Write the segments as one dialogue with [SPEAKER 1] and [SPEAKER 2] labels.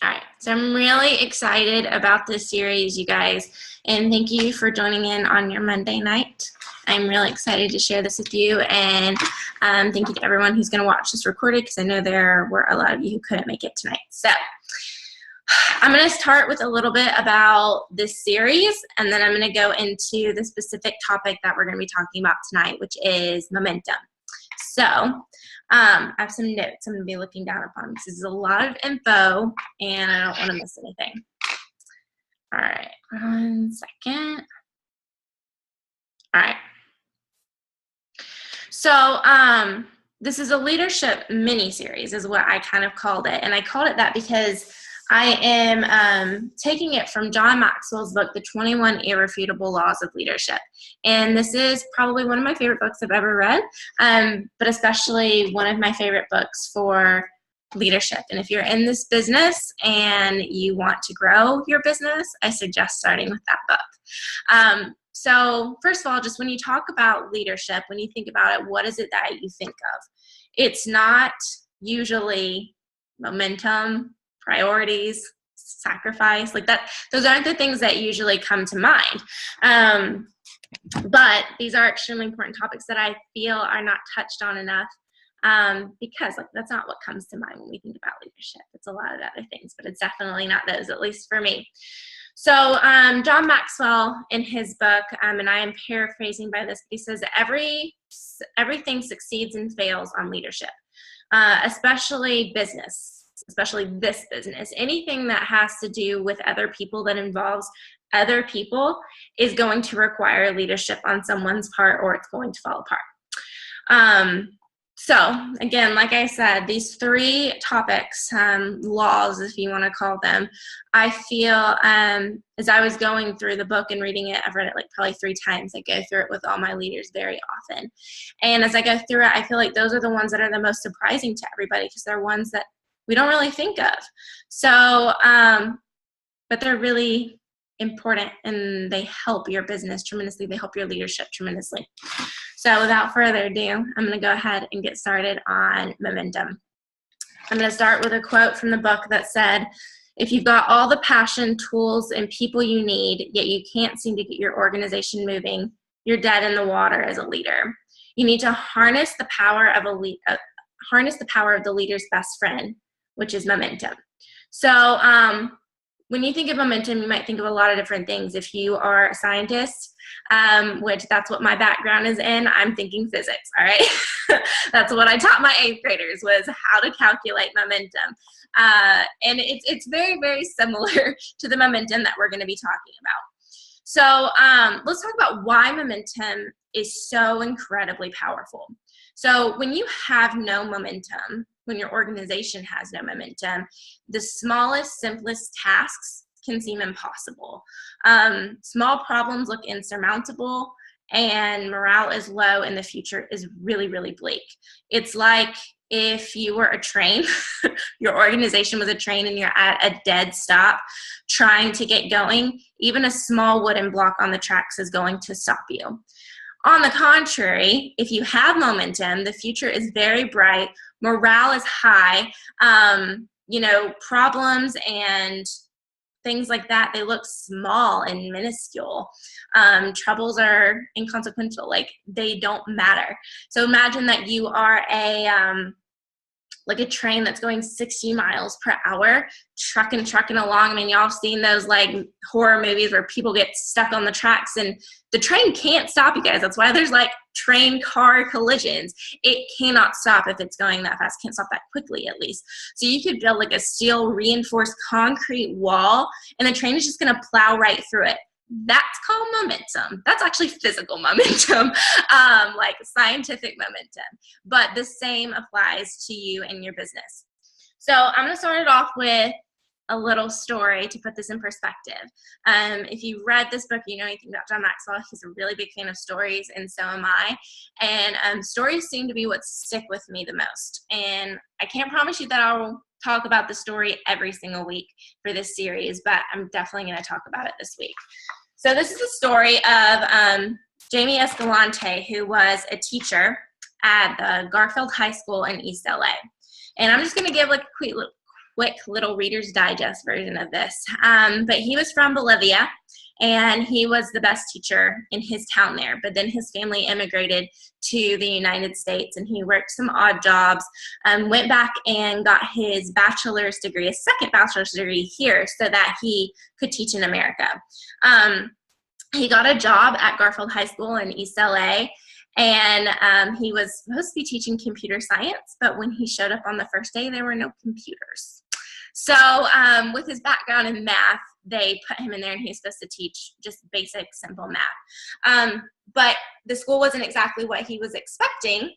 [SPEAKER 1] All right, so I'm really excited about this series, you guys, and thank you for joining in on your Monday night. I'm really excited to share this with you, and thank you to everyone who's going to watch this recorded, because I know there were a lot of you who couldn't make it tonight. So I'm going to start with a little bit about this series, and then I'm going to go into the specific topic that we're going to be talking about tonight, which is momentum. So I have some notes I'm going to be looking down upon. This is a lot of info, and I don't want to miss anything. All right, 1 second. All right. So this is a leadership mini-series is what I kind of called it, and I called it that because I am taking it from John Maxwell's book, The 21 Irrefutable Laws of Leadership. And this is probably one of my favorite books I've ever read, but especially one of my favorite books for leadership. And if you're in this business and you want to grow your business, I suggest starting with that book. So first of all, just when you talk about leadership, when you think about it, what is it that you think of? It's not usually momentum, priorities, sacrifice, like that. Those aren't the things that usually come to mind. But these are extremely important topics that I feel are not touched on enough, because that's not what comes to mind when we think about leadership. It's a lot of other things, but it's definitely not those, at least for me. So John Maxwell in his book, and I am paraphrasing by this, he says everything succeeds and fails on leadership, especially business. Especially this business. Anything that has to do with other people, that involves other people, is going to require leadership on someone's part, or it's going to fall apart. So again, like I said, these three topics, laws, if you want to call them, I feel as I was going through the book and reading it, I've read it like probably 3 times. I go through it with all my leaders very often. And as I go through it, I feel like those are the ones that are the most surprising to everybody, because they're ones that we don't really think of. So, but they're really important, and they help your business tremendously. They help your leadership tremendously. So without further ado, I'm going to go ahead and get started on momentum. I'm going to start with a quote from the book that said, "If you've got all the passion, tools, and people you need, yet you can't seem to get your organization moving, you're dead in the water as a leader. You need to harness the power of the leader's best friend, which is momentum." So when you think of momentum, you might think of a lot of different things. If you are a scientist, which that's what my background is in, I'm thinking physics, all right? That's what I taught my 8th graders, was how to calculate momentum. And it's very, very similar to the momentum that we're going to be talking about. So let's talk about why momentum is so incredibly powerful. So when you have no momentum, when your organization has no momentum, the smallest, simplest tasks can seem impossible. Small problems look insurmountable, and morale is low, and the future is really, really bleak. It's like if you were a train, your organization was a train, and you're at a dead stop trying to get going. Even a small wooden block on the tracks is going to stop you. On the contrary, if you have momentum, the future is very bright, morale is high, problems and things like that, they look small and minuscule. Troubles are inconsequential, like they don't matter. So imagine that you are like a train that's going 60 miles per hour, trucking along. I mean, y'all have seen those like horror movies where people get stuck on the tracks, and the train can't stop, you guys. That's why there's like train-car collisions. It cannot stop if it's going that fast. Can't stop that quickly, at least. So you could build like a steel reinforced concrete wall, and the train is just going to plow right through it. That's called momentum. That's actually physical momentum, like scientific momentum. But the same applies to you and your business. So I'm going to start it off with a little story to put this in perspective. If you read this book, you know anything about John Maxwell. He's a really big fan of stories, and so am I. And stories seem to be what stick with me the most. And I can't promise you that I'll talk about the story every single week for this series, but I'm definitely going to talk about it this week. So this is a story of Jamie Escalante, who was a teacher at the Garfield High School in East LA. And I'm just going to give like a quick little Reader's Digest version of this. But he was from Bolivia, and he was the best teacher in his town there. But then his family immigrated to the United States, and he worked some odd jobs, went back and got his bachelor's degree, a second bachelor's degree here, so that he could teach in America. He got a job at Garfield High School in East LA, and he was supposed to be teaching computer science, but when he showed up on the first day, there were no computers. So with his background in math, they put him in there, and he was supposed to teach just basic, simple math. But the school wasn't exactly what he was expecting,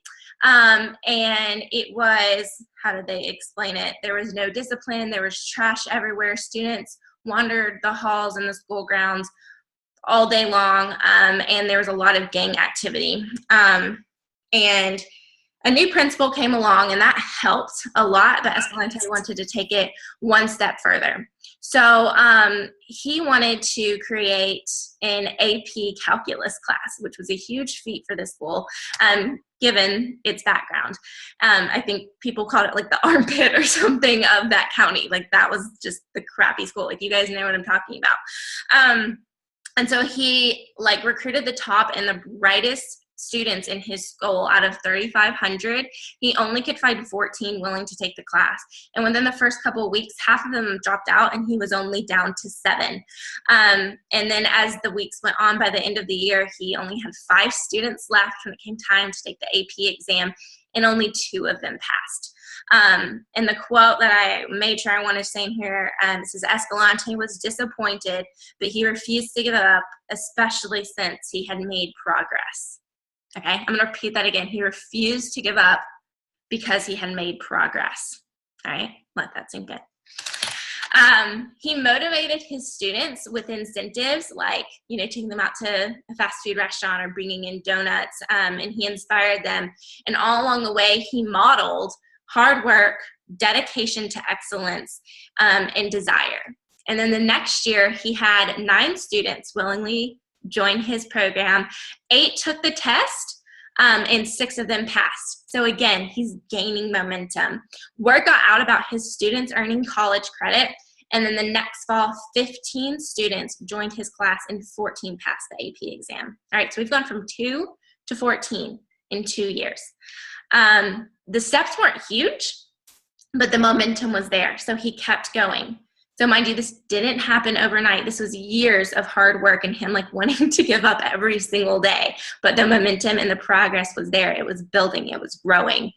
[SPEAKER 1] and it was, how did they explain it? There was no discipline. There was trash everywhere. Students wandered the halls and the school grounds all day long, and there was a lot of gang activity. And a new principal came along, and that helped a lot, but Escalante wanted to take it one step further. So he wanted to create an AP calculus class, which was a huge feat for the school, given its background. I think people called it like the armpit or something of that county. Like, that was just the crappy school. Like, you guys know what I'm talking about. And so he recruited the top and the brightest students in his school. Out of 3,500, he only could find 14 willing to take the class. And within the first couple of weeks, half of them dropped out, and he was only down to 7. And then as the weeks went on, by the end of the year, he only had 5 students left when it came time to take the AP exam, and only 2 of them passed. And the quote that I made sure I want to say in here, it says, Escalante was disappointed, but he refused to give up, especially since he had made progress. Okay, I'm going to repeat that again. He refused to give up because he had made progress. All right, let that sink in. He motivated his students with incentives like, taking them out to a fast food restaurant or bringing in donuts, and he inspired them. And all along the way, he modeled hard work, dedication to excellence, and desire. And then the next year, he had 9 students willingly join his program. 8 took the test, and 6 of them passed. So again, he's gaining momentum. Word got out about his students earning college credit, and then the next fall, 15 students joined his class and 14 passed the AP exam. All right, so we've gone from 2 to 14 in 2 years. The steps weren't huge, but the momentum was there, so he kept going. So mind you, this didn't happen overnight. This was years of hard work and him wanting to give up every single day. But the momentum and the progress was there. It was building. It was growing.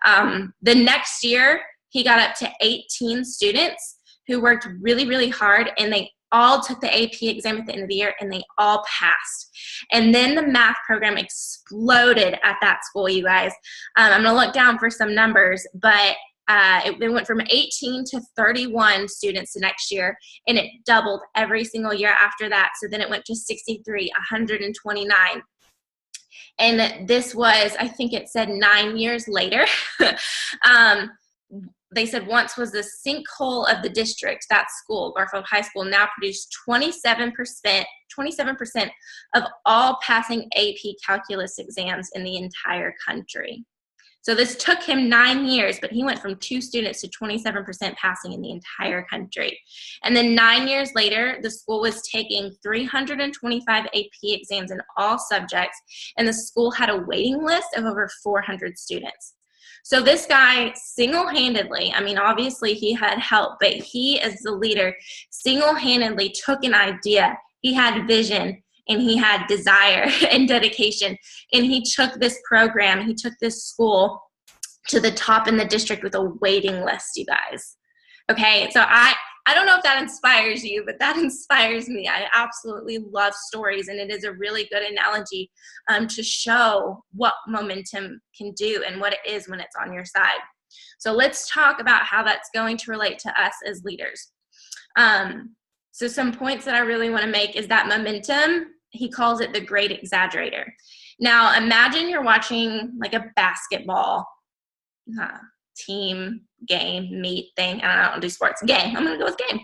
[SPEAKER 1] The next year, he got up to 18 students who worked really, really hard, and they all took the AP exam at the end of the year, and they all passed. And then the math program exploded at that school, you guys. I'm going to look down for some numbers, but it went from 18 to 31 students the next year, and it doubled every single year after that. So then it went to 63, 129. And this was, I think it said 9 years later. They said once was the sinkhole of the district. That school, Garfield High School, now produced 27% of all passing AP calculus exams in the entire country. So this took him 9 years, but he went from 2 students to 27% passing in the entire country. And then 9 years later, the school was taking 325 AP exams in all subjects, and the school had a waiting list of over 400 students. So this guy single-handedly, obviously he had help, but he as the leader single-handedly took an idea. He had vision, and he had desire and dedication, and he took this program, he took this school to the top in the district with a waiting list, you guys. Okay, so I don't know if that inspires you, but that inspires me. I absolutely love stories, and it is a really good analogy to show what momentum can do and what it is when it's on your side. So let's talk about how that's going to relate to us as leaders. So some points that I really want to make is that momentum, he calls it the great exaggerator. Now imagine you're watching a basketball team game, meet thing. I don't do sports. Game. I'm going to go with game.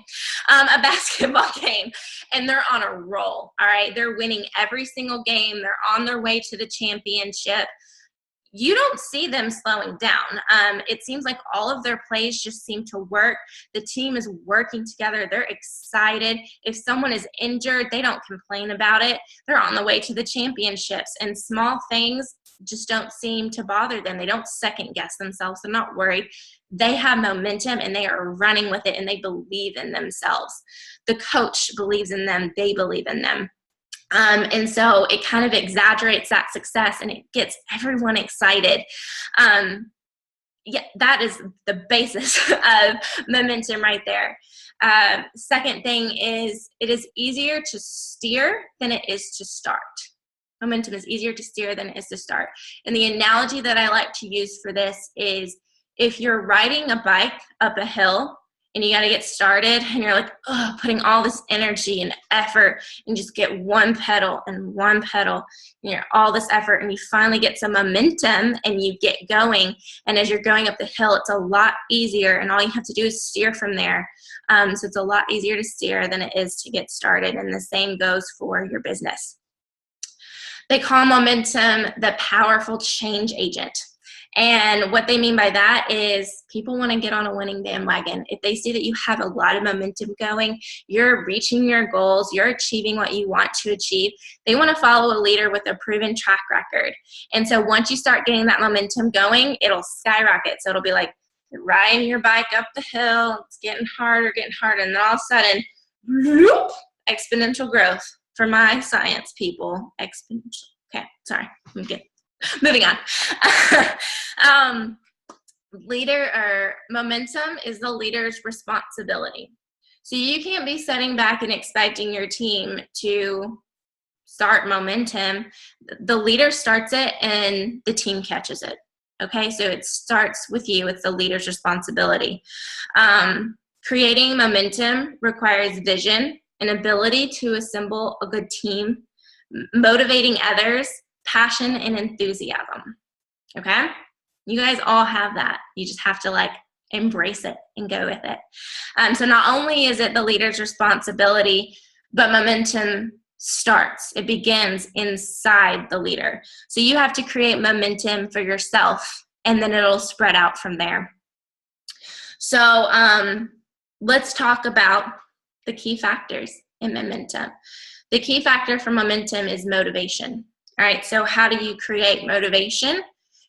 [SPEAKER 1] A basketball game. And they're on a roll. All right. They're winning every single game. They're on their way to the championship. you don't see them slowing down. It seems like all of their plays just seem to work. The team is working together. They're excited. If someone is injured, they don't complain about it. They're on the way to the championships, and small things just don't seem to bother them. They don't second guess themselves. They're not worried. They have momentum, and they are running with it, and they believe in themselves. The coach believes in them. They believe in them. And so it kind of exaggerates that success, and it gets everyone excited. Yeah, that is the basis of momentum right there. Second thing is, it is easier to steer than it is to start. Momentum is easier to steer than it is to start. And the analogy that I like to use for this is, if you're riding a bike up a hill and you got to get started, and you're like, oh, putting all this energy and effort, and just get one pedal and one pedal, and you're all this effort, and you finally get some momentum and you get going. And as you're going up the hill, it's a lot easier, and all you have to do is steer from there. So it's a lot easier to steer than it is to get started. And the same goes for your business. They call momentum the powerful change agent. And what they mean by that is, people want to get on a winning bandwagon. If they see that you have a lot of momentum going, you're reaching your goals, you're achieving what you want to achieve, they want to follow a leader with a proven track record. And so once you start getting that momentum going, it'll skyrocket. So it'll be like you're riding your bike up the hill, it's getting harder, and then all of a sudden, whoop, exponential growth. For my science people, exponential. Okay, sorry, I'm good. Moving on. Momentum is the leader's responsibility. So you can't be sitting back and expecting your team to start momentum. The leader starts it and the team catches it. Okay, so it starts with you. It's the leader's responsibility. Creating momentum requires vision, an ability to assemble a good team, motivating others, passion, and enthusiasm. Okay? You guys all have that. You just have to embrace it and go with it. So not only is it the leader's responsibility, but momentum starts. It begins inside the leader. So you have to create momentum for yourself, and then it'll spread out from there. So let's talk about the key factors in momentum. The key factor for momentum is motivation. All right, so how do you create motivation?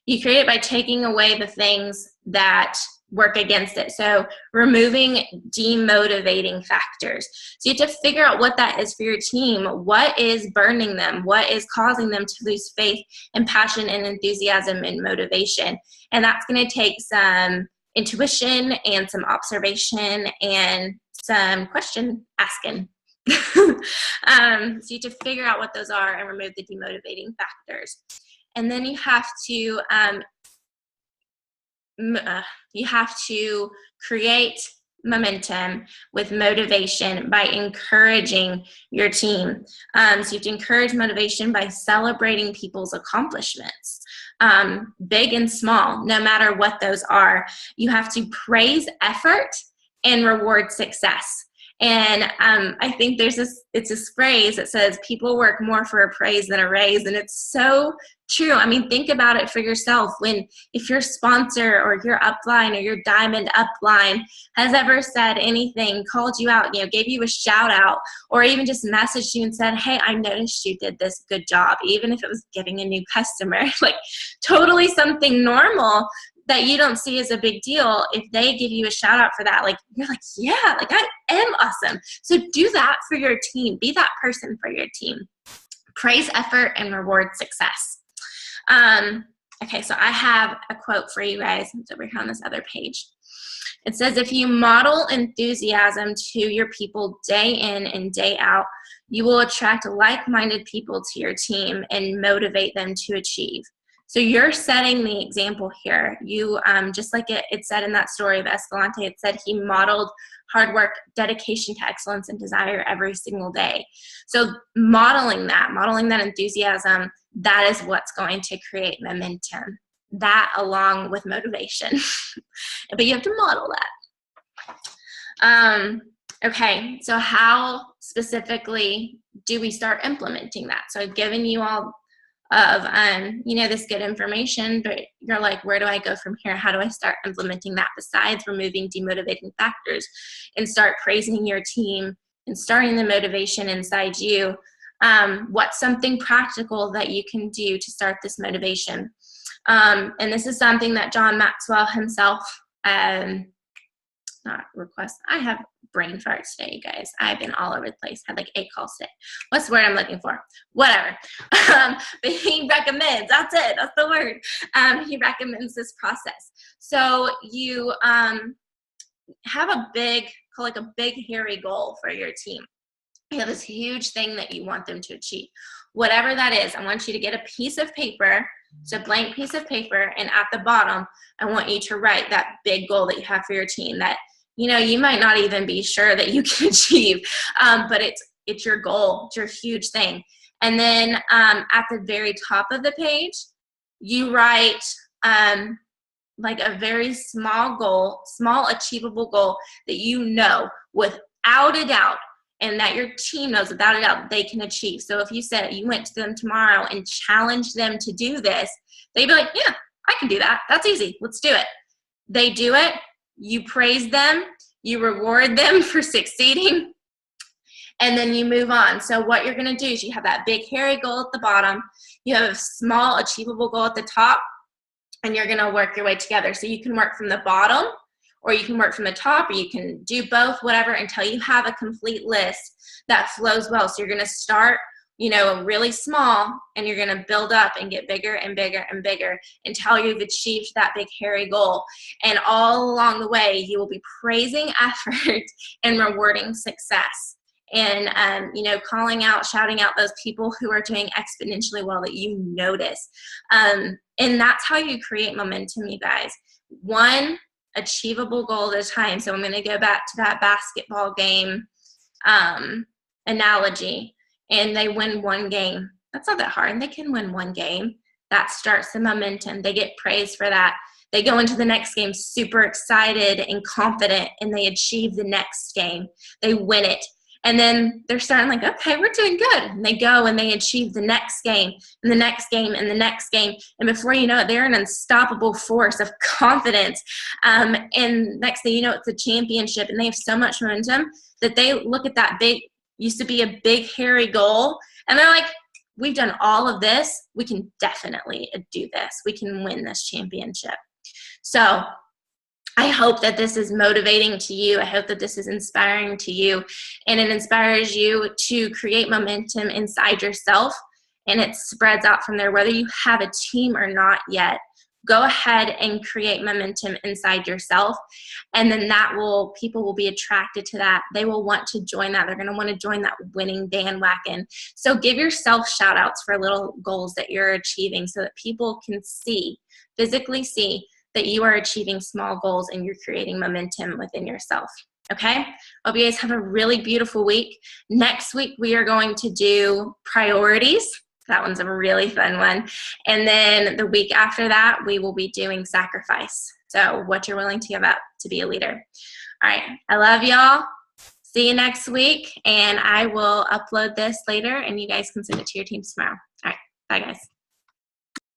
[SPEAKER 1] You create it by taking away the things that work against it. So removing demotivating factors. So you have to figure out what that is for your team. What is burning them? What is causing them to lose faith and passion and enthusiasm and motivation? And that's going to take some intuition and some observation and some question asking. So you have to figure out what those are and remove the demotivating factors. And then you have to create momentum with motivation by encouraging your team. So you have to encourage motivation by celebrating people's accomplishments, big and small, no matter what those are. You have to praise effort and reward success. And I think it's this phrase that says people work more for a praise than a raise. And it's so true. I mean, think about it for yourself. If your sponsor or your upline or your diamond upline has ever said anything, called you out, gave you a shout out, or even just messaged you and said, hey, I noticed you did this, good job, even if it was getting a new customer, totally something normal that you don't see as a big deal. If they give you a shout out for that, you're yeah, I am awesome. So do that for your team. Be that person for your team. Praise effort and reward success. Okay, so I have a quote for you guys. It's over here on this other page. It says, if you model enthusiasm to your people day in and day out, you will attract like-minded people to your team and motivate them to achieve. So you're setting the example here. You, just like it said in that story of Escalante, it said he modeled hard work, dedication to excellence, and desire every single day. So modeling that enthusiasm, that is what's going to create momentum. That along with motivation. But you have to model that. Okay, so how specifically do we start implementing that? So I've given you all of, you know, this good information, but you're like, where do I go from here? How do I start implementing that besides removing demotivating factors, and start praising your team and starting the motivation inside you? What's something practical that you can do to start this motivation? And this is something that John Maxwell himself, not request. I have brain farts today, you guys. I've been all over the place. Had like 8 calls today. What's the word I'm looking for? Whatever. But he recommends, that's it, that's the word. He recommends this process. So you have a big, like a big hairy goal for your team. You have this huge thing that you want them to achieve. Whatever that is, I want you to get a piece of paper, it's a blank piece of paper, and at the bottom, I want you to write that big goal that you have for your team that, you know, you might not even be sure that you can achieve, but it's your goal, it's your huge thing. And then at the very top of the page, you write like a very small goal, small achievable goal that you know without a doubt, and that your team knows without a doubt they can achieve. So if you said you went to them tomorrow and challenged them to do this, they'd be like, yeah, I can do that. That's easy. Let's do it. They do it. You praise them. You reward them for succeeding. And then you move on. So what you're going to do is you have that big hairy goal at the bottom. You have a small achievable goal at the top. And you're going to work your way together. So you can work from the bottom, or you can work from the top, or you can do both, whatever, until you have a complete list that flows well. So you're going to start, you know, really small, and you're going to build up and get bigger and bigger and bigger until you've achieved that big hairy goal. And all along the way, you will be praising effort and rewarding success. And, you know, calling out, shouting out those people who are doing exponentially well that you notice. And that's how you create momentum, you guys. One achievable goal at a time. So I'm going to go back to that basketball game analogy, and they win one game. That's not that hard. They can win one game. That starts the momentum. They get praised for that. They go into the next game super excited and confident, and they achieve the next game. They win it. And then they're starting like, okay, we're doing good. And they go and they achieve the next game and the next game and the next game. And before you know it, they're an unstoppable force of confidence. And next thing you know, it's a championship. And they have so much momentum that they look at that big, used to be a big, hairy goal. And they're like, we've done all of this. We can definitely do this. We can win this championship. So I hope that this is motivating to you. I hope that this is inspiring to you, and it inspires you to create momentum inside yourself, and it spreads out from there. Whether you have a team or not yet, go ahead and create momentum inside yourself, and then people will be attracted to that. They will want to join that. They're going to want to join that winning bandwagon. So give yourself shout outs for little goals that you're achieving so that people can physically see that you are achieving small goals and you're creating momentum within yourself. Okay? Hope you guys have a really beautiful week. Next week, we are going to do priorities. That one's a really fun one. And then the week after that, we will be doing sacrifice. So what you're willing to give up to be a leader. All right. I love y'all. See you next week. And I will upload this later, and you guys can send it to your teams tomorrow. All right. Bye, guys.